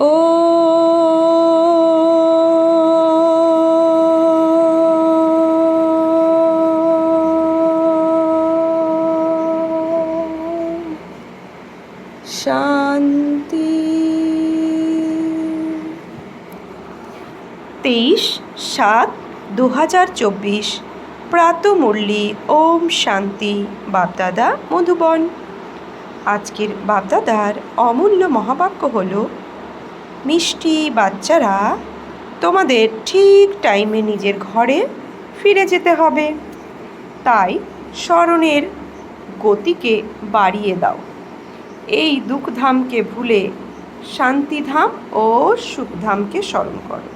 ও শান্তি। 23/7/2024 প্রাতঃমুরলি। ওম শান্তি। বাপদাদা মধুবন। আজকের বাপদাদার অমূল্য মহাবাক্য হল, মিষ্টি বাচ্চারা, তোমাদের ঠিক টাইমে নিজের ঘরে ফিরে যেতে হবে, তাই স্মরণের গতিকে বাড়িয়ে দাও। এই দুঃখধামকে ভুলে শান্তিধাম ও সুখধামকে স্মরণ করো।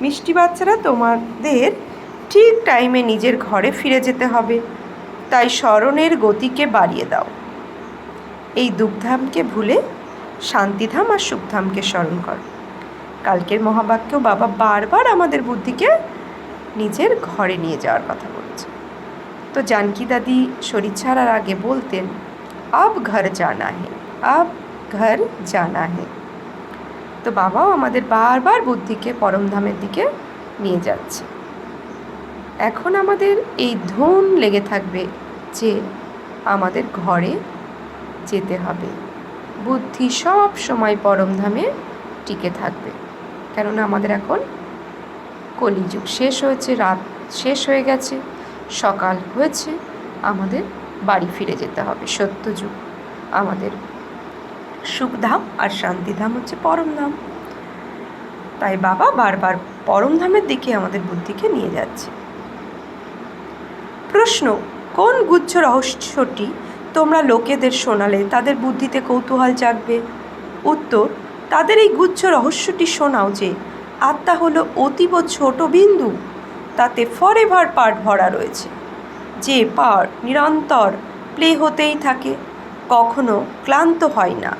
মিষ্টি বাচ্চারা, তোমাদের ঠিক টাইমে নিজের ঘরে ফিরে যেতে হবে, তাই স্মরণের গতিকে বাড়িয়ে দাও। এই দুঃখধামকে ভুলে শান্তিধাম আর সুখধামকে স্মরণ করো। কালকের মহাবাক্যেও বাবা বারবার আমাদের বুদ্ধিকে নিজের ঘরে নিয়ে যাওয়ার কথা বলছে। তো জানকী দাদি শরীর ছাড়ার আগে বলতেন, আব ঘর জানা হে, আব ঘর জানা হে। তো বাবাও আমাদের বারবার বুদ্ধিকে পরমধামের দিকে নিয়ে যাচ্ছে। এখন আমাদের এই ধুন লেগে থাকবে যে আমাদের ঘরে যেতে হবে। বুদ্ধি সব সময় পরমধামে টিকে থাকবে, কেননা আমাদের এখন কলিযুগ শেষ হয়েছে, রাত শেষ হয়ে গেছে, সকাল হয়েছে, আমাদের বাড়ি ফিরে যেতে হবে। সত্যযুগ আমাদের সুখধাম আর শান্তিধাম হচ্ছে পরমধাম। তাই বাবা বারবার পরমধামের দিকে আমাদের বুদ্ধিকে নিয়ে যাচ্ছে। প্রশ্ন, কোন গুচ্ছ রহস্যটি তোমরা লোকেদের শোনালে তাদের বুদ্ধিতে কৌতূহল জাগবে? উত্তর, তাদের এই গুচ্ছ রহস্যটি শোনাও যে আত্মা হলো অতীব ছোট বিন্দু, তাতে ফরএভার পার্ট ভরা রয়েছে। যে পার্ট নিরন্তর প্লে হতেই থাকে, কখনো ক্লান্ত হয় না,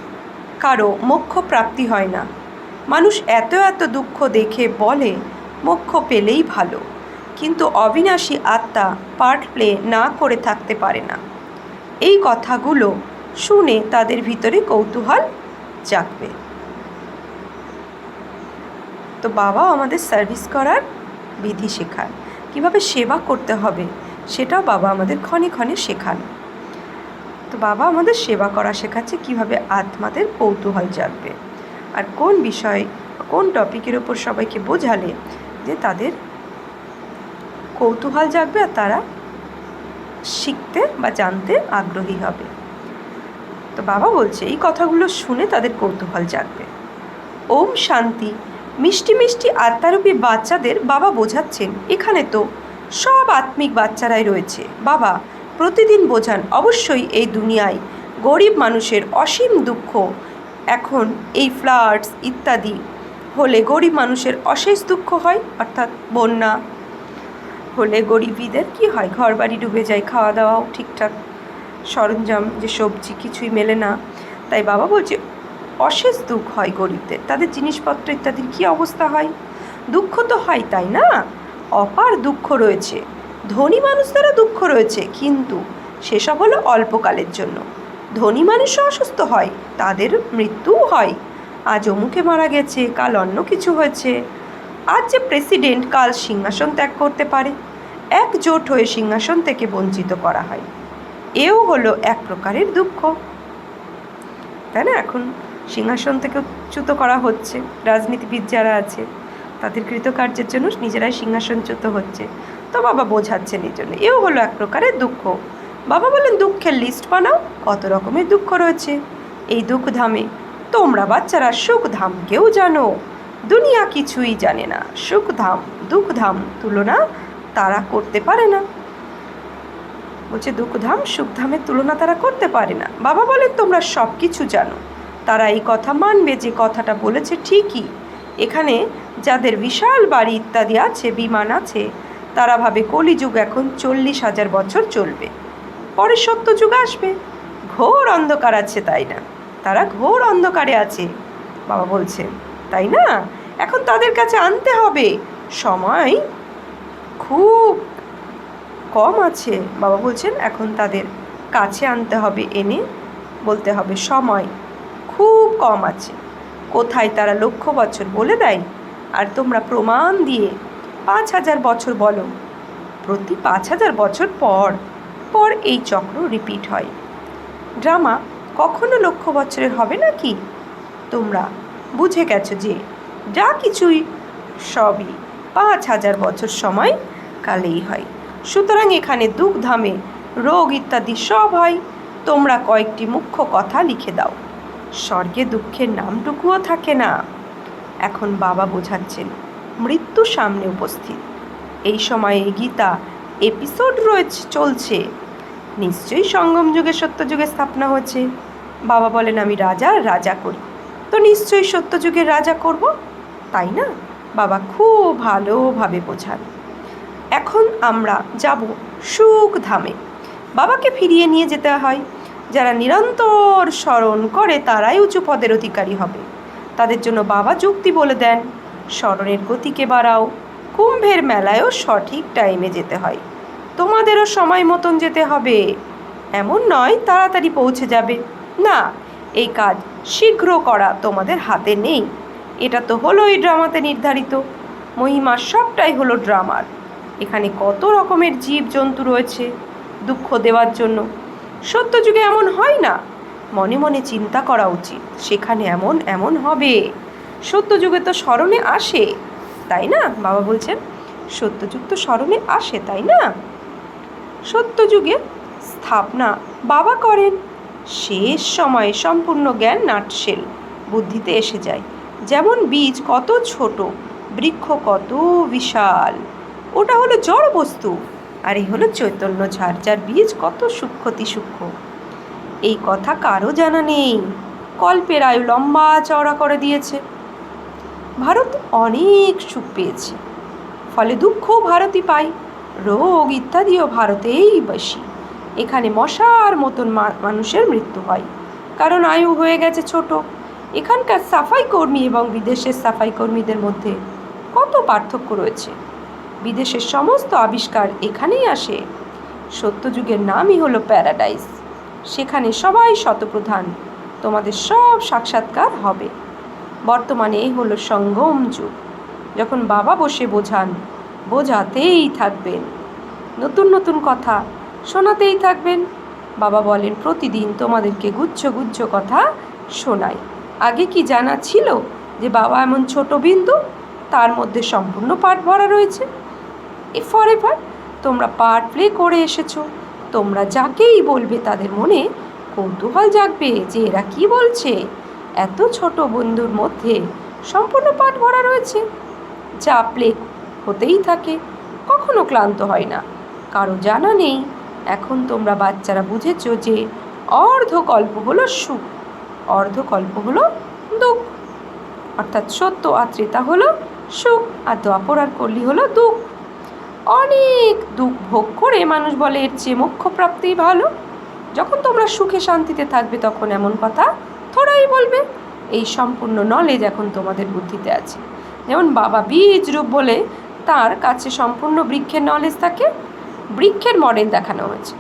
কারো মোক্ষ প্রাপ্তি হয় না। মানুষ এত এত দুঃখ দেখে বলে মোক্ষ পেলেই ভালো, কিন্তু অবিনাশী আত্মা পার্ট প্লে না করে থাকতে পারে না। এই কথাগুলো শুনে তাদের ভিতরে কৌতূহল জাগবে। তো বাবা আমাদের সার্ভিস করার বিধি শেখায়, কীভাবে সেবা করতে হবে সেটাও বাবা আমাদের ক্ষণে ক্ষণে শেখান। তো বাবা আমাদের সেবা করা শেখাচ্ছে, কীভাবে আত্মাদের কৌতূহল জাগবে, আর কোন বিষয় কোন টপিকের ওপর সবাইকে বোঝালে যে তাদের কৌতূহল জাগবে আর তারা শিখতে বা জানতে আগ্রহী হবে। তো বাবা বলছে এই কথাগুলো শুনে তাদের কৌতূহল জাগবে। ওম শান্তি। মিষ্টি মিষ্টি আত্মারূপী বাচ্চাদের বাবা বোঝাচ্ছেন, এখানে তো সব আত্মিক বাচ্চারাই রয়েছে। বাবা প্রতিদিন বোঝান, অবশ্যই এই দুনিয়ায় গরিব মানুষের অসীম দুঃখ। এখন এই ফ্লাডস ইত্যাদি হলে গরিব মানুষের অশেষ দুঃখ হয়, অর্থাৎ বন্যা হলে গরিবীদের কি হয়, ঘর বাড়ি ডুবে যায়, খাওয়া দাওয়াও ঠিকঠাক সরঞ্জাম যে সবজি কিছুই মেলে না। তাই বাবা বলছে অশেষ দুঃখ হয় গরিবদের, তাদের জিনিসপত্র ইত্যাদির কী অবস্থা হয়। দুঃখ তো হয়, তাই না? অপার দুঃখ রয়েছে। ধনী মানুষদেরও দুঃখ রয়েছে, কিন্তু সেসব হলো অল্পকালের জন্য। ধনী মানুষও অসুস্থ হয়, তাদের মৃত্যুও হয়। আজ অমুকে মারা গেছে, কাল অন্য কিছু হয়েছে। আজ যে প্রেসিডেন্ট কাল সিংহাসন ত্যাগ করতে পারে, একজোট হয়ে সিংহাসন থেকে বঞ্চিত করা হয়। এও হলো এক প্রকারের দুঃখ, তাই না? এখন সিংহাসন থেকে চ্যুত করা হচ্ছে, রাজনীতিবিদ যারা আছে তাদের কৃতকার্যের জন্য নিজেরাই সিংহাসনচ্যুত হচ্ছে। তো বাবা বোঝাচ্ছেন এই জন্য, এও হলো এক প্রকারের দুঃখ। বাবা বলেন দুঃখের লিস্ট বানাও, কত রকমের দুঃখ রয়েছে এই দুঃখধামে। তোমরা বাচ্চারা সুখধামকেও জানো, দুনিয়া কিছুই জানে না। সুখধাম দুঃখধাম তুলনা তারা করতে পারে না। বলছে দুঃখধাম সুখধামের তুলনা তারা করতে পারে না। বাবা বলেন তোমরা সব কিছু জানো, তারা এই কথা মানবে যে কথাটা বলেছে ঠিকই। এখানে যাদের বিশাল বাড়ি ইত্যাদি আছে, বিমান আছে, তারা ভাবে কলিযুগ এখন 40,000 বছর চলবে, পরে সত্যযুগ আসবে, ঘোর অন্ধকার আছে, তাই না? তারা ঘোর অন্ধকারে আছে বাবা বলছেন, তাই না? এখন তাদের কাছে আনতে হবে, সময় খুব কম আছে। বাবা বলছেন এখন তাদের কাছে আনতে হবে, এনে বলতে হবে সময় খুব কম আছে, কোথায় তারা 1,00,000 বছর বলে দেয় আর তোমরা প্রমাণ দিয়ে 5,000 বছর বলো। প্রতি 5,000 বছর পর পর এই চক্র রিপিট হয়। ড্রামা কখনো 1,00,000 বছরের হবে নাকি? তোমরা বুঝে গেছো যে যা কিছুই সবই 5,000 বছর সময় কালেই হয়। সুতরাং এখানে দুঃখ ধামে রোগ ইত্যাদি সব হয়। তোমরা কয়েকটি মুখ্য কথা লিখে দাও। স্বর্গে দুঃখের নামটুকুও থাকে না। এখন বাবা বোঝাচ্ছেন মৃত্যু সামনে উপস্থিত। এই সময়ে গীতা এপিসোড চলছে। নিশ্চয়ই সঙ্গম যুগে সত্যযুগে স্থাপনা হয়েছে। বাবা বলেন আমি রাজা করি, তো নিশ্চয়ই সত্যযুগের রাজা করব, তাই না? বাবা খুব ভালোভাবে বোঝান। এখন আমরা যাব সুখ ধামে। বাবাকে ফিরিয়ে নিয়ে যেতে হয়। যারা নিরন্তর স্মরণ করে তারাই উঁচু পদের অধিকারী হবে। তাদের জন্য বাবা যুক্তি বলে দেন, স্মরণের গতিকে বাড়াও। কুম্ভের মেলায়ও সঠিক টাইমে যেতে হয়। তোমাদেরও সময় মতন যেতে হবে। এমন নয় তাড়াতাড়ি পৌঁছে যাবে, না, এই কাজ শীঘ্র করা তোমাদের হাতে নেই। এটা তো হলোই ড্রামাতে নির্ধারিত। মহিমা সবটাই হলো ড্রামার। এখানে কত রকমের জীবজন্তু রয়েছে দুঃখ দেওয়ার জন্য। সত্যযুগে এমন হয় না। মনে মনে চিন্তা করা উচিত, সেখানে এমন হবে। সত্যযুগে তো স্মরণে আসে, তাই না? বাবা বলছেন সত্যযুগ তো স্মরণে আসে, তাই না? সত্যযুগে স্থাপনা বাবা করেন। শেষ সময়ে সম্পূর্ণ জ্ঞান নাটশেল বুদ্ধিতে এসে যায়। যেমন বীজ কত ছোট, বৃক্ষ কত বিশাল, ওটা হলো জড় বস্তু, আর এই হলো চৈতন্য ঝাড়, যার বীজ কত সূক্ষ্মতি সূক্ষ্ম। এই কথা কারো জানা নেই। কল্পের আয়ু লম্বা চওড়া করে দিয়েছে। ভারত অনেক সুখ পেয়েছে, ফলে দুঃখও ভারতই পায়। রোগ ইত্যাদিও ভারতেই বেশি। এখানে মশার মতন মানুষের মৃত্যু হয়, কারণ আয়ু হয়ে গেছে ছোট। এখানকার সাফাই কর্মী এবং বিদেশের সাফাই কর্মীদের মধ্যে কত পার্থক্য রয়েছে। বিদেশের সমস্ত আবিষ্কার এখানেই আসে। সত্যযুগের নামই হলো প্যারাডাইস। সেখানে সবাই শতপ্রধান। তোমাদের সব সাক্ষাৎকার হবে। বর্তমানে এই হলো সঙ্গম যুগ। যখন বাবা বসে বোঝাতেই থাকবেন, নতুন নতুন কথা শোনাতেই থাকবেন। বাবা বলেন প্রতিদিন তোমাদেরকে গুচ্ছ গুচ্ছ কথা শোনাই। আগে কি জানা ছিল যে বাবা এমন ছোট বিন্দু, তার মধ্যে সম্পূর্ণ পাঠ ভরা রয়েছে? ফরএভার তোমরা পার্ট প্লে করে এসেছো। তোমরা যাকেই বলবে তাদের মনে কৌতূহল জাগবে যে এরা কি বলছে। এত ছোট বন্ধুর মধ্যে সম্পূর্ণ পাঠ ভরা রয়েছে, যা প্লে হতেই থাকে, কখনো ক্লান্ত হয় না। কারো জানা নেই। এখন তোমরা বাচ্চারা বুঝেছ যে অর্ধকল্প হলো সুখ, অর্ধকল্প হলো দুঃখ। অর্থাৎ সত্য আর ত্রেতা হলো সুখ, আর দ্বাপর আর কলি হলো দুঃখ। অনেক দুঃখ ভোগ করে মানুষ বলে এর চেয়ে মোক্ষ প্রাপ্তিই ভালো। যখন তোমরা সুখে শান্তিতে থাকবে তখন এমন কথা থোড়াই বলবে। এই সম্পূর্ণ নলেজ এখন তোমাদের বুদ্ধিতে আছে। যেমন বাবা বীজ রূপ বলে তার কাছে সম্পূর্ণ বৃক্ষের নলেজ থাকে। বৃক্ষের মডেল দেখানো হয়েছে,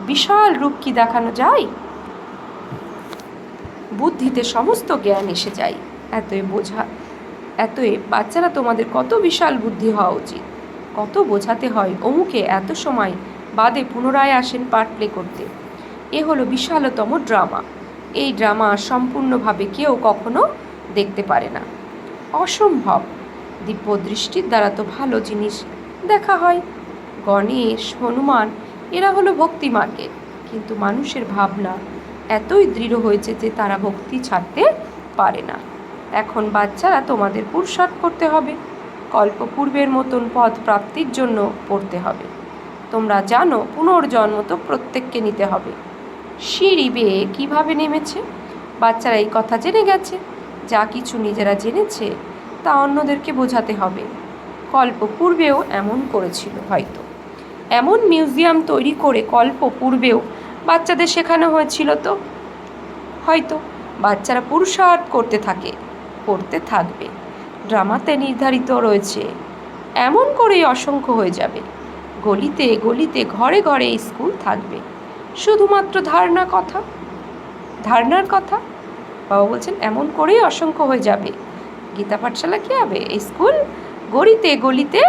বিশাল রূপ কি দেখানো যায়? বুদ্ধিতে সমস্ত জ্ঞান এসে যায়। এতই বাচ্চারা তোমাদের কত বিশাল বুদ্ধি হওয়া উচিত। কত বোঝাতে হয়, অমুকে এত সময় বাদে পুনরায় আসেন পার্ট প্লে করতে। এ হলো বিশালতম ড্রামা। এই ড্রামা সম্পূর্ণভাবে কেউ কখনো দেখতে পারে না, অসম্ভব। দিব্য দৃষ্টির দ্বারা তো ভালো জিনিস দেখা হয়। গণেশ, হনুমান এরা হলো ভক্তি মার্গের, কিন্তু মানুষের ভাবনা এতই দৃঢ় হয়েছে যে তারা ভক্তি ছাড়তে পারে না। এখন বাচ্চারা তোমাদের পুরুষার্থ করতে হবে। কল্পপূর্বের মতন পদ প্রাপ্তির জন্য পড়তে হবে। তোমরা জানো পুনর্জন্ম তো প্রত্যেককে নিতে হবে। সিঁড়ি বেয়ে কীভাবে নেমেছে? বাচ্চারা এই কথা জেনে গেছে। যা কিছু নিজেরা জেনেছে তা অন্যদেরকে বোঝাতে হবে। কল্পপূর্বেও এমন করেছিল হয়তো। এমন মিউজিয়াম তৈরি করে কল্পপূর্বেও বাচ্চাদের শেখানো হয়েছিল তো হয়তো। বাচ্চারা পুরুষার্থ করতে থাকবে। ড্রামাতে নির্ধারিত রয়েছে এমন করেই অসংখ্য হয়ে যাবে। গলিতে গলিতে ঘরে ঘরে স্কুল থাকবে। শুধুমাত্র ধারণার কথা। বাবা বলছেন এমন করেই অসংখ্য হয়ে যাবে। গীতা পাঠশালা কী হবে? এই স্কুল গলিতে গলিতে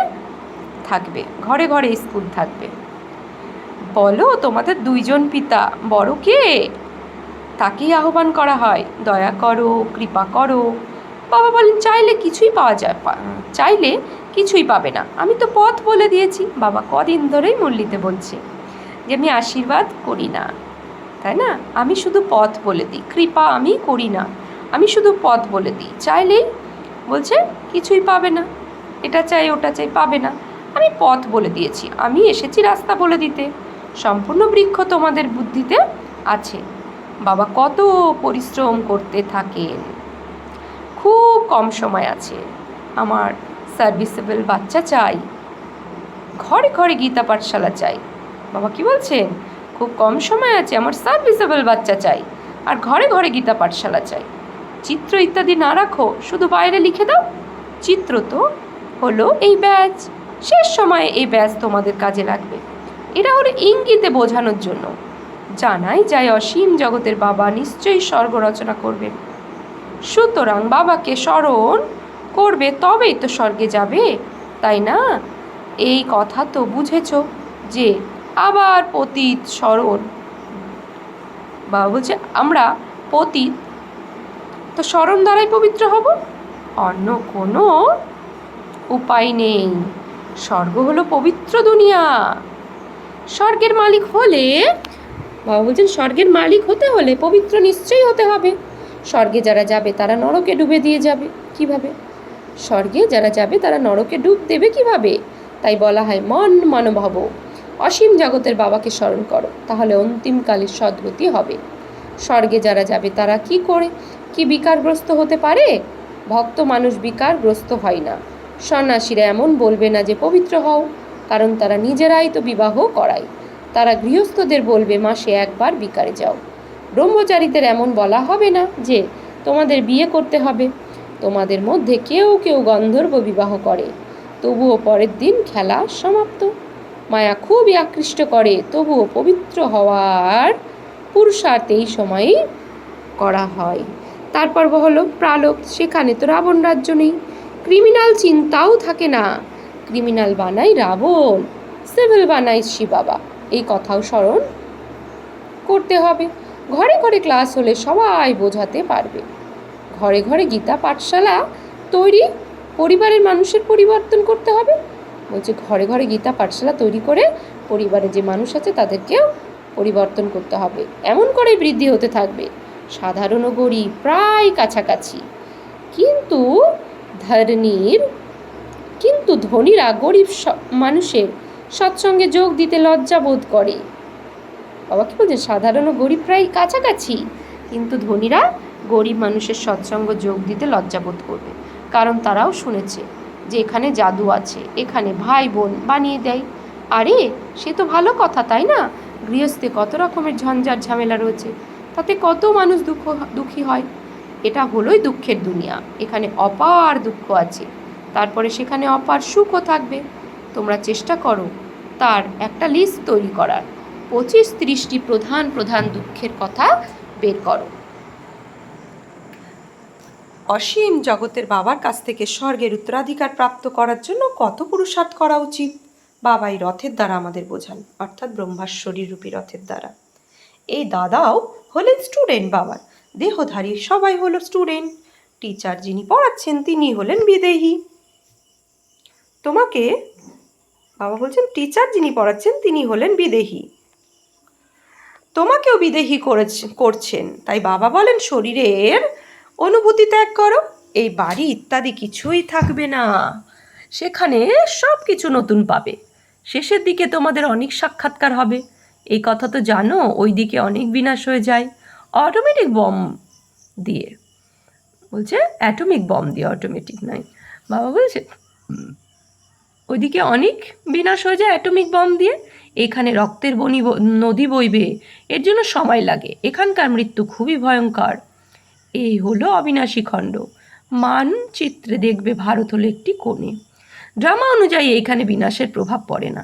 থাকবে, ঘরে ঘরে স্কুল থাকবে। বলো তোমাদের দুইজন পিতা, বড় কে? তাকেই আহ্বান করা হয়, দয়া করো, কৃপা করো। বাবা বলেন চাইলে কিছুই পাওয়া যায়, চাইলে কিছুই পাবে না। আমি তো পথ বলে দিয়েছি। বাবা কদিন ধরেই মুরলিতে বলছে যে আমি আশীর্বাদ করি না, তাই না? আমি শুধু পথ বলে দিই, কৃপা আমি করি না, আমি শুধু পথ বলে দিই। চাইলেই বলছে কিছুই পাবে না, এটা চাই ওটা চাই, পাবে না। আমি পথ বলে দিয়েছি, আমি এসেছি রাস্তা বলে দিতে। সম্পূর্ণ বৃক্ষ তোমাদের বুদ্ধিতে আছে। বাবা কত পরিশ্রম করতে থাকেন, খুব কম সময় আছে, আমার সার্ভিসেবল বাচ্চা চাই, ঘরে ঘরে গীতা পাঠশালা চাই। বাবা কি বলছেন? খুব কম সময় আছে, আমার সার্ভিসেবল বাচ্চা চাই, আর ঘরে ঘরে গীতা পাঠশালা চাই। চিত্র ইত্যাদি না রাখো, শুধু বাইরে লিখে দাও। চিত্র তো হলো এই ব্যাজ, শেষ সময়ে এই ব্যাজ তোমাদের কাজে লাগবে। এটা হলো ইঙ্গিতে বোঝানোর জন্য। জানাই যায় অসীম জগতের বাবা নিশ্চয়ই স্বর্গ রচনা করবেন, সুতরাং বাবাকে স্মরণ করবে তবেই তো স্বর্গে যাবে, তাই না? এই কথা তো বুঝেছ যে আবার পতিত স্মরণ। বাবা বলছে আমরা পতিত, তো স্মরণ দ্বারাই পবিত্র হব, অন্য কোনো উপায় নেই। স্বর্গ হলো পবিত্র দুনিয়া। স্বর্গের মালিক হলে, বাবা বলছেন স্বর্গের মালিক হতে হলে পবিত্র নিশ্চয়ই হতে হবে। স্বর্গে যারা যাবে তারা নরকে ডুবে দিয়ে যাবে কিভাবে? স্বর্গে যারা যাবে তারা নরকে ডুব দেবে কিভাবে? তাই বলা হয় মন মনোভাব অসীম জগতের বাবাকে স্মরণ করো, তাহলে অন্তিমকালে সদ্গতি হবে। স্বর্গে যারা যাবে তারা কি করে, কি বিকারগ্রস্ত হতে পারে? ভক্ত মানুষ বিকারগ্রস্ত হয় না। সন্ন্যাসীরা এমন বলবে না যে পবিত্র হও, কারণ তারা নিজেরাই তো বিবাহ করায়। তারা গৃহস্থদের বলবে মাসে একবার বিকারে যাও। ব্রহ্মচারীদের এমন বলা হবে না যে তোমাদের বিয়ে করতে হবে। তোমাদের মধ্যে কেউ কেউ গন্ধর্ব বিবাহ করে, তবুও পরের দিন খেলা সমাপ্ত। মায়া খুবই আকৃষ্ট করে, তবুও পবিত্র হওয়ার পুরুষার্থ এই সময়ই করা হয়। তারপর হলো প্রালোক, সেখানে তো রাবণ রাজ্য নেই, ক্রিমিনাল চিন্তাও থাকে না। ক্রিমিনাল বানাই রাবণ, সিভিল বানাই শিব বাবা, এই কথাও স্মরণ করতে হবে। ঘরে ঘরে ক্লাস হলে সবাই বোঝাতে পারবে। ঘরে ঘরে গীতা পাঠশালা তৈরি, পরিবারের মানুষের পরিবর্তন করতে হবে। বলছে ঘরে ঘরে গীতা পাঠশালা তৈরি করে পরিবারে যে মানুষ আছে তাদেরকেও পরিবর্তন করতে হবে। এমন করে বৃদ্ধি হতে থাকবে। সাধারণ ও গরিব প্রায় কাছাকাছি, কিন্তু ধনীরা গরিব মানুষের সৎসঙ্গে যোগ দিতে লজ্জা বোধ করে। বাবা কি বলছেন? সাধারণ ও গরিব প্রায় কাছাকাছি, কিন্তু ধনীরা গরিব মানুষের সৎসঙ্গ যোগ দিতে লজ্জাবোধ করবে, কারণ তারাও শুনেছে যে এখানে জাদু আছে, এখানে ভাই বোন বানিয়ে দেয়। আরে সে তো ভালো কথা, তাই না? গৃহস্থে কত রকমের ঝঞ্ঝাট ঝামেলা রয়েছে, তাতে কত মানুষ দুঃখী হয়। এটা হলোই দুঃখের দুনিয়া। এখানে অপার দুঃখ আছে, তারপরে সেখানে অপার সুখও থাকবে। তোমরা চেষ্টা করো তার একটা লিস্ট তৈরি করার, 25-30টি প্রধান প্রধান দুঃখের কথা বের করো। অসীম জগতের বাবার কাছ থেকে স্বর্গের উত্তরাধিকার প্রাপ্ত করার জন্য কত পুরুষার্থ করা উচিত? বাবা এই রথের দ্বারা আমাদের বোঝান, অর্থাৎ ব্রহ্মাশ্বরী রূপী রথের দ্বারা। এই দাদাও হলেন স্টুডেন্ট বাবার, দেহধারী সবাই হলো স্টুডেন্ট। টিচার যিনি পড়াচ্ছেন তিনি হলেন বিদেহী। তোমাকে বাবা বলছেন টিচার যিনি পড়াচ্ছেন তিনি হলেন বিদেহী, তোমাকেও বিদেহী করছেন। তাই বাবা বলেন শরীরের অনুভূতি ত্যাগ করো, এই বাড়ি ইত্যাদি কিছুই থাকবে না, সেখানে সব কিছু নতুন পাবে। শেষের দিকে তোমাদের অনেক সাক্ষাৎকার হবে, এই কথা তো জানো। ওই দিকে অনেক বিনাশ হয়ে যায় অটোমেটিক বম দিয়ে। বলছে অ্যাটমিক বম দিয়ে, অটোমেটিক নয়। বাবা বলছে ওইদিকে অনেক বিনাশ হয়ে যায় অ্যাটমিক বম দিয়ে। এখানে রক্তের নদী বইবে, এর জন্য সময় লাগে। এখানকার মৃত্যু খুবই ভয়ঙ্কর। এই হলো অবিনাশী খণ্ড। মানচিত্রে দেখবে ভারত হলো একটি কোণে। ড্রামা অনুযায়ী এখানে বিনাশের প্রভাব পড়ে না,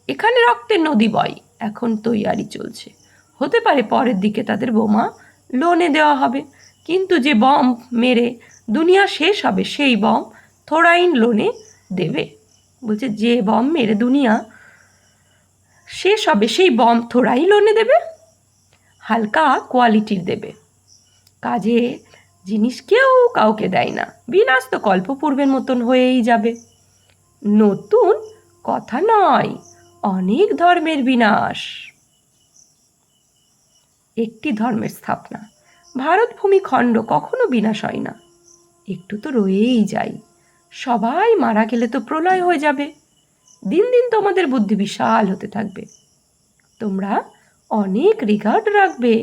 এখানে রক্তের নদী বয়। এখন তৈয়ারি চলছে, হতে পারে পরের দিকে তাদের বোমা লোনে দেওয়া হবে। কিন্তু যে বম মেরে দুনিয়া শেষ হবে সেই বম থোড়াইন লোনে দেবে। বলছে যে বম মেরে দুনিয়া শেষ হবে সেই বম থোড়াই লোনে দেবে, হালকা কোয়ালিটির দেবে। কাজে জিনিস কেউ কাউকে দেয় না, বিনাশ তো কল্পপূর্বের মতন হয়েই যাবে। নতুন কথা নয়, অনেক ধর্মের বিনাশ, একটি ধর্মের স্থাপনা। ভারত ভূমিখণ্ড কখনো বিনাশ হয় না, একটু তো রয়েই যায়। সবাই মারা গেলে তো প্রলয় হয়ে যাবে। দিন দিন তোমাদের বুদ্ধি বিশাল হতে থাকবে, তোমরা অনেক রিগার্ড রাখবে।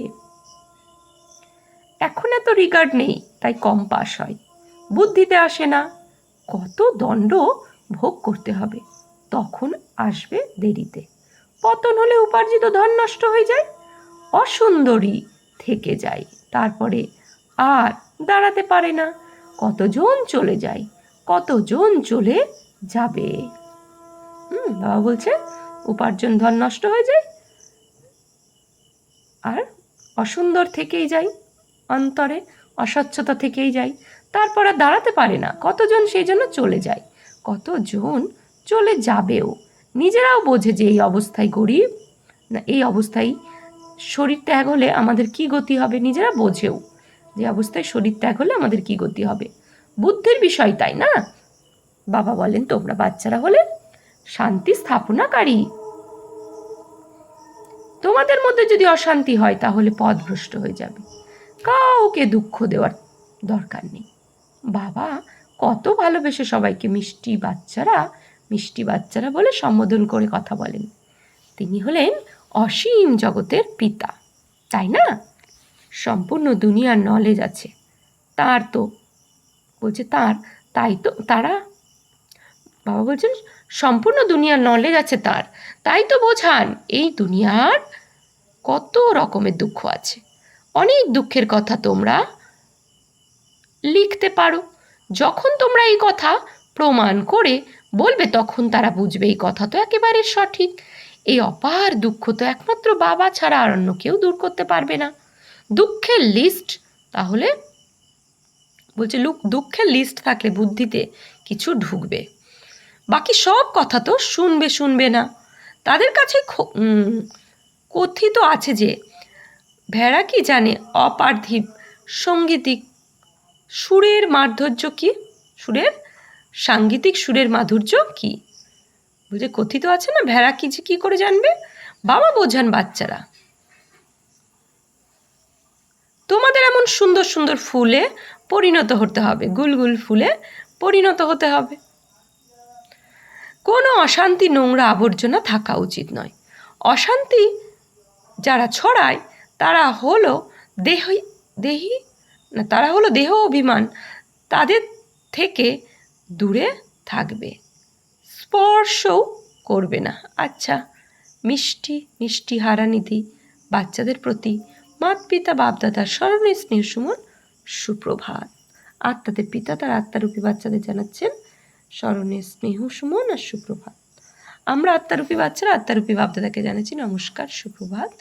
এখন এত রিগার্ড নেই, তাই কম পাস হয়, বুদ্ধিতে আসে না। কত দণ্ড ভোগ করতে হবে, তখন আসবে দেরিতে। পতন হলে উপার্জিত ধন নষ্ট হয়ে যায়, অসুন্দরী থেকে যায়, তারপরে আর দাঁড়াতে পারে না। কতজন চলে যায়, কতজন চলে যাবে। বাবা বলছে উপার্জন ধন নষ্ট হয়ে যায় আর অসুন্দর থেকেই যায়, অন্তরে অস্বচ্ছতা থেকেই যায়, তারপর আর দাঁড়াতে পারে না। কতজন সেই জন্য চলে যায়, কতজন চলে যাবেও। নিজেরাও বোঝে যে এই অবস্থায় গরিব, না এই অবস্থায় শরীর ত্যাগ হলে আমাদের কি গতি হবে, নিজেরা বোঝেও যে অবস্থায় শরীর ত্যাগ হলে আমাদের কি গতি হবে। বুদ্ধির বিষয়, তাই না? বাবা বলেন তোমরা বাচ্চারা হলে শান্তি স্থাপনাকারী। তোমাদের মধ্যে যদি অশান্তি হয় তাহলে পথভ্রষ্ট হয়ে যাবে। কাউকে দুঃখ দেওয়ার দরকার নেই। বাবা কত ভালোবেসে সবাইকে মিষ্টি বাচ্চারা বলে সম্বোধন করে কথা বলেন। তিনি হলেন অসীম জগতের পিতা, তাই না? সম্পূর্ণ দুনিয়ার নলেজ আছে তার, তো বলছে তাই তো তারা, বাবা বলছেন সম্পূর্ণ দুনিয়ার নলেজ আছে তার, তাই তো বোঝান এই দুনিয়ার কত রকমের দুঃখ আছে। অনেক দুঃখের কথা তোমরা লিখতে পারো। যখন তোমরা এই কথা প্রমাণ করে বলবে তখন তারা বুঝবে এই কথা তো একেবারে সঠিক। এই অপার দুঃখ তো একমাত্র বাবা ছাড়া আর অন্য কেউ দূর করতে পারবে না। দুঃখের লিস্ট, তাহলে বলছে দুঃখের লিস্ট থাকলে বুদ্ধিতে কিছু ঢুকবে, বাকি সব কথা তো শুনবে না। তাদের কাছে কথিত আছে যে ভেড়া কি জানে অপার্থিব সঙ্গীতিক সুরের মাধুর্য কি, সাঙ্গীতিক সুরের মাধুর্য কি। বুঝে কথিত আছে না, ভেড়া কি করে জানবে। বাবা বোঝান বাচ্চারা তোমাদের এমন সুন্দর সুন্দর ফুলে পরিণত হতে হবে, গুলগুল ফুলে পরিণত হতে হবে। কোনো অশান্তি নোংরা আবর্জনা থাকা উচিত নয়। অশান্তি যারা ছড়ায় তারা হলো দেহ অভিমান, তাদের থেকে দূরে থাকবে, স্পর্শও করবে না। আচ্ছা, মিষ্টি হারানিধি বাচ্চাদের প্রতি মাত পিতা বাপদাদার স্মরণে স্নেহ সুমন সুপ্রভাত। আত্মাদের পিতা তার আত্মারূপী বাচ্চাদের জানাচ্ছেন স্মরণে স্নেহ সুমন আর সুপ্রভাত। আমরা আত্মারূপী বাচ্চারা আত্মারূপী বাপদাদাকে জানাচ্ছি নমস্কার, সুপ্রভাত।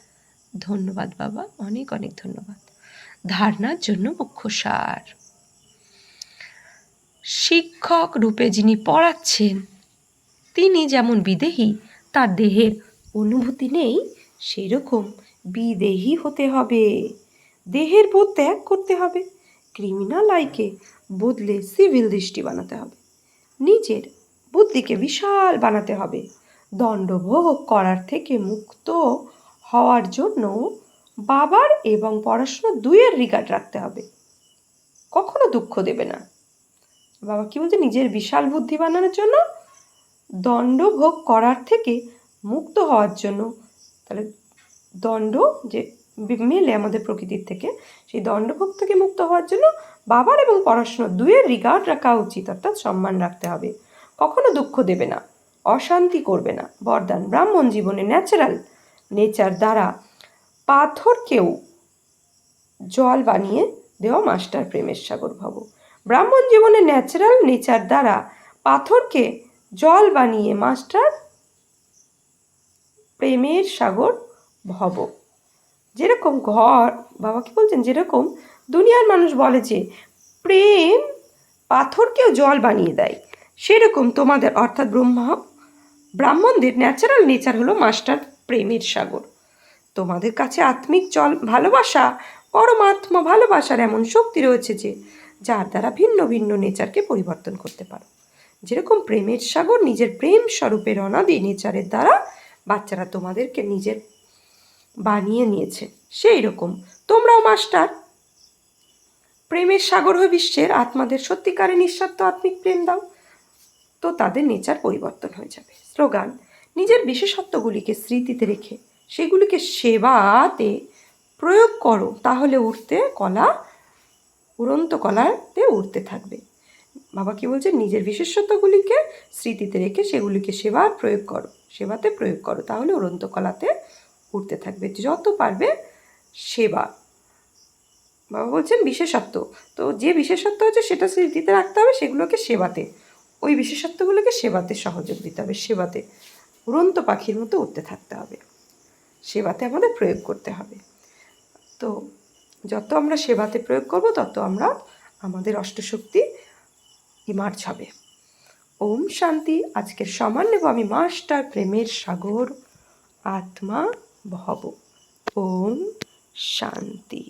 ধন্যবাদ বাবা, অনেক অনেক ধন্যবাদ। ধারণার জন্য মুখ্য সার, শিক্ষক রূপে যিনি পড়াচ্ছেন তিনি যেমন বিদেহী, তার দেহের অনুভূতি নেই, সেরকম বিদেহী হতে হবে। দেহের বোধ ত্যাগ করতে হবে, ক্রিমিনাল আইকে বদলে সিভিল দৃষ্টি বানাতে হবে, নিজের বুদ্ধিকে বিশাল বানাতে হবে। দণ্ডভোগ করার থেকে মুক্ত হওয়ার জন্য বাবার এবং পড়াশোনা দুইয়ের রিগার্ড রাখতে হবে, কখনো দুঃখ দেবে না। বাবা কি বলছে, নিজের বিশাল বুদ্ধি বানানোর জন্য, দণ্ডভোগ করার থেকে মুক্ত হওয়ার জন্য। তাহলে দণ্ড যে মেলে আমাদের প্রকৃতির থেকে, সেই দণ্ডভোগ থেকে মুক্ত হওয়ার জন্য বাবার এবং পড়াশোনা দুইয়ের রিগার্ড রাখা উচিত, অর্থাৎ সম্মান রাখতে হবে। কখনো দুঃখ দেবে না, অশান্তি করবে না। বরদান, ব্রাহ্মণ জীবনে নেচার দ্বারা পাথরকেও জল বানিয়ে দেওয়া মাস্টার প্রেমের সাগর ভব। ব্রাহ্মণ জীবনে নেচার দ্বারা পাথরকে জল বানিয়ে মাস্টার প্রেমের সাগর ভব। যেরকম বাবা কি বলছেন, যেরকম দুনিয়ার মানুষ বলে যে প্রেম পাথরকেও জল বানিয়ে দেয়, সেরকম তোমাদের অর্থাৎ ব্রাহ্মণদের ন্যাচারাল নেচার হলো মাস্টার প্রেমের সাগর। তোমাদের কাছে আত্মিক ভালোবাসা, পরমাত্মা ভালোবাসার এমন শক্তি রয়েছে যে যার দ্বারা ভিন্ন ভিন্ন নেচারকে পরিবর্তন করতে পারো। যেরকম প্রেমের সাগর নিজের প্রেম স্বরূপের অনাদি নেচারের দ্বারা বাচ্চারা তোমাদেরকে নিজের বানিয়ে নিয়েছে, সেই রকম তোমরাও মাস্টার প্রেমের সাগর হয়ে বিশ্বের আত্মাদের সত্যিকারে নিঃস্বার্থ আত্মিক প্রেম দাও, তো তাদের নেচার পরিবর্তন হয়ে যাবে। স্লোগান: নিজের বিশেষত্বগুলিকে স্মৃতিতে রেখে সেগুলিকে সেবাতে প্রয়োগ করো, তাহলে উড়ন্ত কলাতে উড়তে থাকবে। বাবা কি বলছে? নিজের বিশেষত্বগুলিকে স্মৃতিতে রেখে সেগুলিকে সেবাতে প্রয়োগ করো, তাহলে উড়ন্ত কলাতে উড়তে থাকবে। যত পারবে সেবা। বাবা বলছেন বিশেষত্ব, তো যে বিশেষত্ব আছে সেটা স্মৃতিতে রাখতে হবে, সেগুলোকে সেবাতে, ওই বিশেষত্বগুলোকে সেবাতে সহযোগ দিতে হবে, সেবাতে উড়ন্ত পাখির মতো উঠতে থাকতে হবে, সেবাতে আমাদের প্রয়োগ করতে হবে। তো যত আমরা সেবাতে প্রয়োগ করব তত আমরা আমাদের অষ্টশক্তি ইমার্জ হবে। ওম শান্তি। আজকের সমান নেব আমি মাস্টার প্রেমের সাগর আত্মা ভব। ওম শান্তি।